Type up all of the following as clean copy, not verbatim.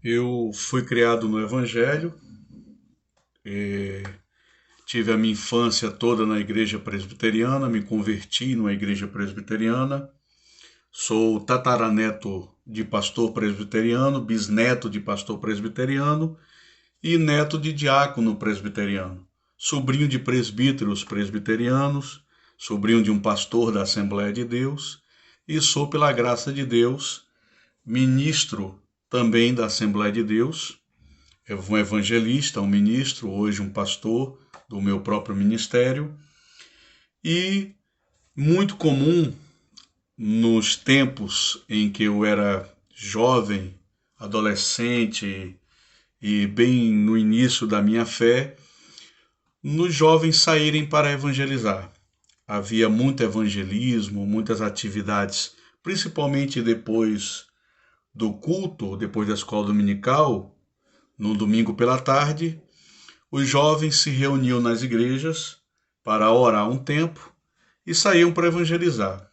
Eu fui criado no Evangelho, tive a minha infância toda na igreja presbiteriana, me converti numa igreja presbiteriana, sou tataraneto de pastor presbiteriano, bisneto de pastor presbiteriano e neto de diácono presbiteriano, sobrinho de presbíteros presbiterianos, sobrinho de um pastor da Assembleia de Deus e sou, pela graça de Deus, ministro também da Assembleia de Deus, um evangelista, um ministro, hoje um pastor do meu próprio ministério. E muito comum nos tempos em que eu era jovem, adolescente e bem no início da minha fé, nos jovens saírem para evangelizar. Havia muito evangelismo, muitas atividades, principalmente depois do culto, depois da escola dominical, no domingo pela tarde, os jovens se reuniam nas igrejas para orar um tempo e saíam para evangelizar.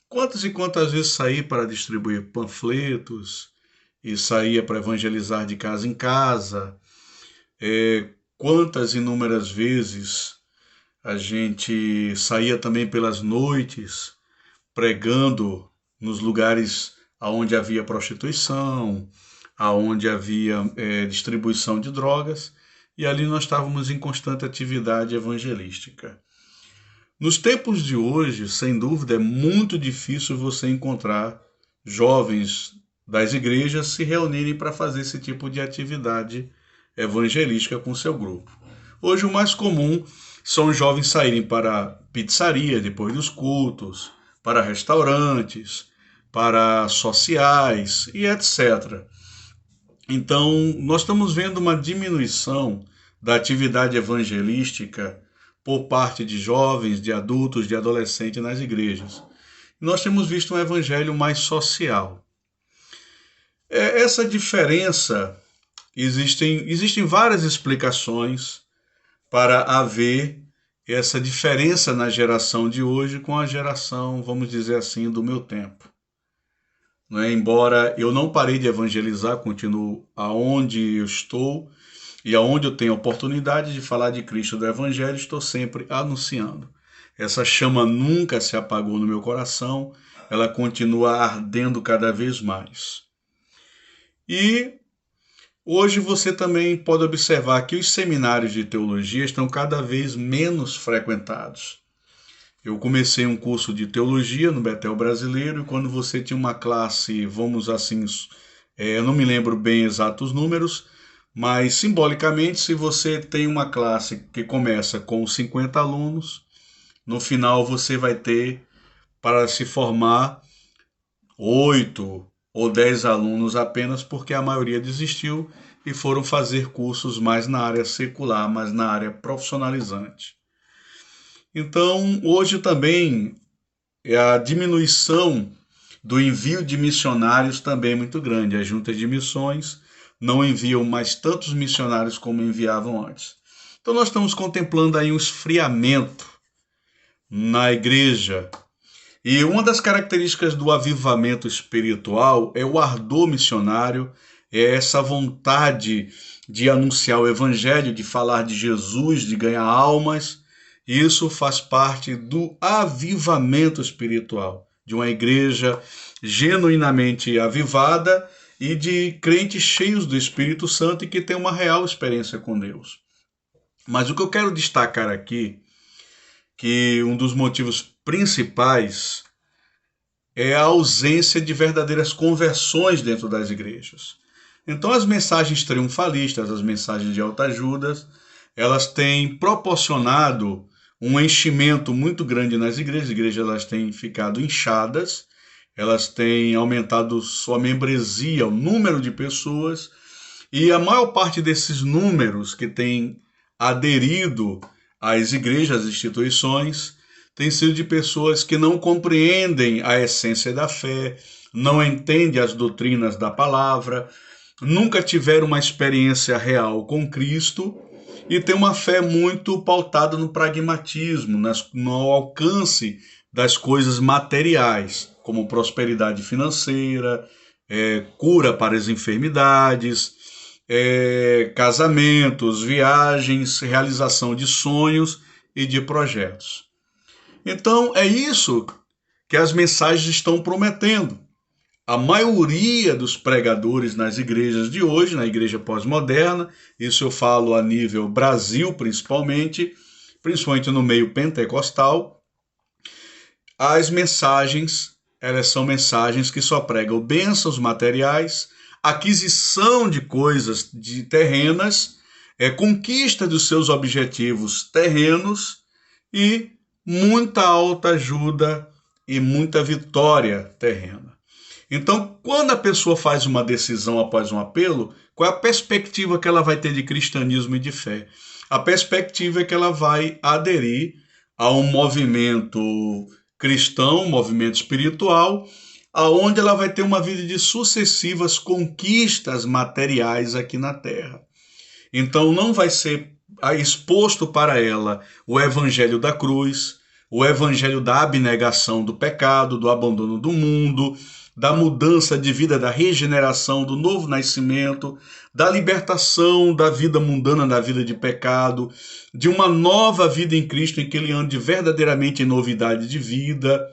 Quantas e quantas vezes saí para distribuir panfletos e saía para evangelizar de casa em casa? Quantas inúmeras vezes a gente saía também pelas noites pregando nos lugares aonde havia prostituição, aonde havia distribuição de drogas, e ali nós estávamos em constante atividade evangelística. Nos tempos de hoje, sem dúvida, é muito difícil você encontrar jovens das igrejas se reunirem para fazer esse tipo de atividade evangelística com seu grupo. Hoje o mais comum são os jovens saírem para pizzaria depois dos cultos, para restaurantes, para sociais e etc. Então, nós estamos vendo uma diminuição da atividade evangelística por parte de jovens, de adultos, de adolescentes nas igrejas. Nós temos visto um evangelho mais social. Essa diferença, existem várias explicações para haver essa diferença na geração de hoje com a geração, vamos dizer assim, do meu tempo. Não é? Embora eu não parei de evangelizar, continuo aonde eu estou e aonde eu tenho a oportunidade de falar de Cristo, do Evangelho, estou sempre anunciando. Essa chama nunca se apagou no meu coração, ela continua ardendo cada vez mais. E hoje você também pode observar que os seminários de teologia estão cada vez menos frequentados. Eu comecei um curso de teologia no Betel Brasileiro e quando você tinha uma classe, vamos assim, eu não me lembro bem exatos números, mas simbolicamente, se você tem uma classe que começa com 50 alunos, no final você vai ter para se formar 8 ou 10 alunos apenas, porque a maioria desistiu e foram fazer cursos mais na área secular, mais na área profissionalizante. Então, hoje também a diminuição do envio de missionários também é muito grande. As juntas de missões não enviam mais tantos missionários como enviavam antes. Então nós estamos contemplando aí um esfriamento na igreja. E uma das características do avivamento espiritual é o ardor missionário, é essa vontade de anunciar o evangelho, de falar de Jesus, de ganhar almas. Isso faz parte do avivamento espiritual, de uma igreja genuinamente avivada e de crentes cheios do Espírito Santo e que tem uma real experiência com Deus. Mas o que eu quero destacar aqui, que um dos motivos principais é a ausência de verdadeiras conversões dentro das igrejas. Então as mensagens triunfalistas, as mensagens de autoajuda, elas têm proporcionado um enchimento muito grande nas igrejas. As igrejas elas têm ficado inchadas, elas têm aumentado sua membresia, o número de pessoas, e a maior parte desses números que têm aderido às igrejas, às instituições, tem sido de pessoas que não compreendem a essência da fé, não entendem as doutrinas da palavra, nunca tiveram uma experiência real com Cristo e tem uma fé muito pautada no pragmatismo, no alcance das coisas materiais, como prosperidade financeira, cura para as enfermidades, casamentos, viagens, realização de sonhos e de projetos. Então é isso que as mensagens estão prometendo. A maioria dos pregadores nas igrejas de hoje, na igreja pós-moderna, isso eu falo a nível Brasil principalmente no meio pentecostal, as mensagens, elas são mensagens que só pregam bênçãos materiais, aquisição de coisas terrenas, conquista dos seus objetivos terrenos e muita autoajuda e muita vitória terrena. Então, quando a pessoa faz uma decisão após um apelo, qual é a perspectiva que ela vai ter de cristianismo e de fé? A perspectiva é que ela vai aderir a um movimento cristão, um movimento espiritual, aonde ela vai ter uma vida de sucessivas conquistas materiais aqui na Terra. Então, não vai ser exposto para ela o evangelho da cruz, o evangelho da abnegação do pecado, do abandono do mundo, da mudança de vida, da regeneração, do novo nascimento, da libertação da vida mundana, da vida de pecado, de uma nova vida em Cristo em que ele ande verdadeiramente em novidade de vida.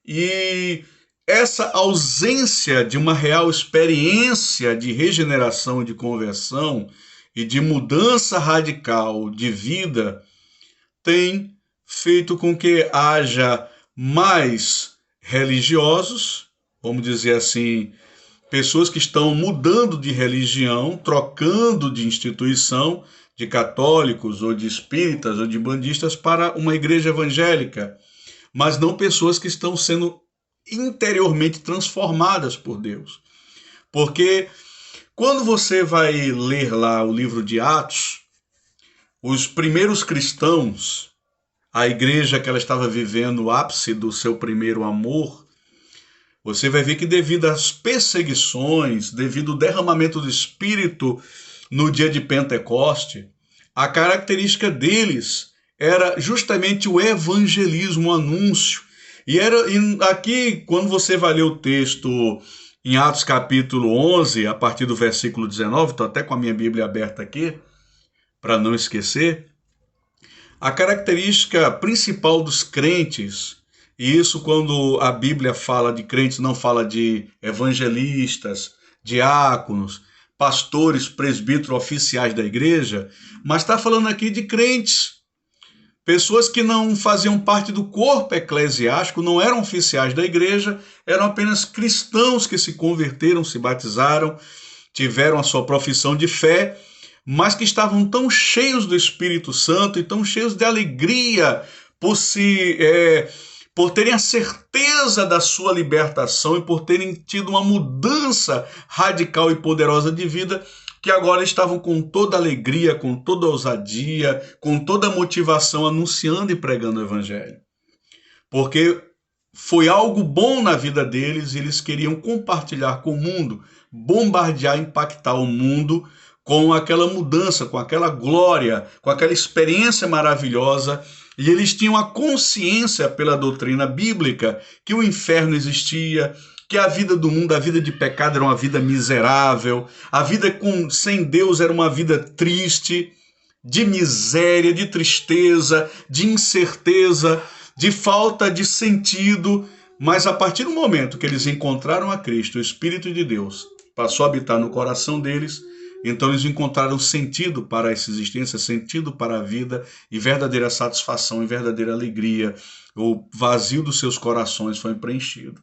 E essa ausência de uma real experiência de regeneração, de conversão e de mudança radical de vida tem feito com que haja mais religiosos, vamos dizer assim, pessoas que estão mudando de religião, trocando de instituição, de católicos ou de espíritas ou de bandistas para uma igreja evangélica, mas não pessoas que estão sendo interiormente transformadas por Deus. Porque quando você vai ler lá o livro de Atos, os primeiros cristãos, a igreja que ela estava vivendo o ápice do seu primeiro amor, você vai ver que devido às perseguições, devido ao derramamento do Espírito no dia de Pentecoste, a característica deles era justamente o evangelismo, o anúncio. E aqui, quando você vai ler o texto em Atos capítulo 11, a partir do versículo 19, estou até com a minha Bíblia aberta aqui, para não esquecer, a característica principal dos crentes, e isso quando a Bíblia fala de crentes, não fala de evangelistas, diáconos, pastores, presbíteros, oficiais da igreja, mas está falando aqui de crentes, pessoas que não faziam parte do corpo eclesiástico, não eram oficiais da igreja, eram apenas cristãos que se converteram, se batizaram, tiveram a sua profissão de fé, mas que estavam tão cheios do Espírito Santo e tão cheios de alegria por terem a certeza da sua libertação e por terem tido uma mudança radical e poderosa de vida, que agora estavam com toda alegria, com toda ousadia, com toda motivação, anunciando e pregando o Evangelho. Porque foi algo bom na vida deles e eles queriam compartilhar com o mundo, bombardear, impactar o mundo com aquela mudança, com aquela glória, com aquela experiência maravilhosa. E eles tinham a consciência pela doutrina bíblica que o inferno existia, que a vida do mundo, a vida de pecado era uma vida miserável, a vida sem Deus era uma vida triste, de miséria, de tristeza, de incerteza, de falta de sentido. Mas a partir do momento que eles encontraram a Cristo, o Espírito de Deus passou a habitar no coração deles, então eles encontraram sentido para essa existência, sentido para a vida e verdadeira satisfação e verdadeira alegria. O vazio dos seus corações foi preenchido.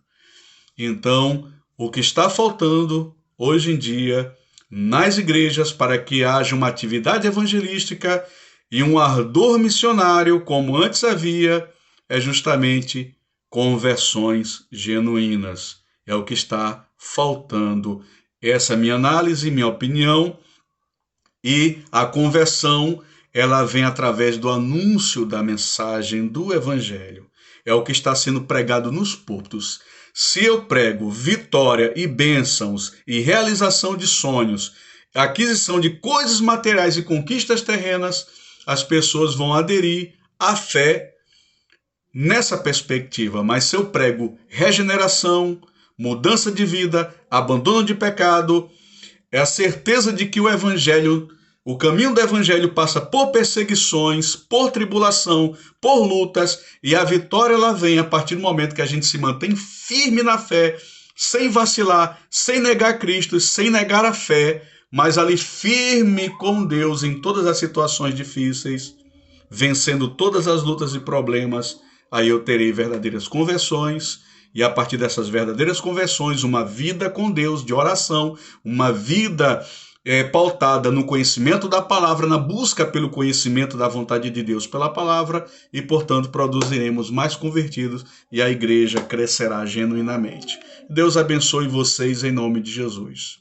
Então, o que está faltando hoje em dia nas igrejas para que haja uma atividade evangelística e um ardor missionário, como antes havia, é justamente conversões genuínas. É o que está faltando. Essa é a minha análise, minha opinião, e a conversão, ela vem através do anúncio da mensagem do Evangelho. É o que está sendo pregado nos púlpitos. Se eu prego vitória e bênçãos e realização de sonhos, aquisição de coisas materiais e conquistas terrenas, as pessoas vão aderir à fé nessa perspectiva. Mas se eu prego regeneração, mudança de vida, abandono de pecado, é a certeza de que o Evangelho, o caminho do Evangelho passa por perseguições, por tribulação, por lutas, e a vitória ela vem a partir do momento que a gente se mantém firme na fé, sem vacilar, sem negar Cristo, sem negar a fé, mas ali firme com Deus em todas as situações difíceis, vencendo todas as lutas e problemas. Aí eu terei verdadeiras conversões, e a partir dessas verdadeiras conversões, uma vida com Deus, de oração, uma vida pautada no conhecimento da palavra, na busca pelo conhecimento da vontade de Deus pela palavra, e, portanto, produziremos mais convertidos e a igreja crescerá genuinamente. Deus abençoe vocês em nome de Jesus.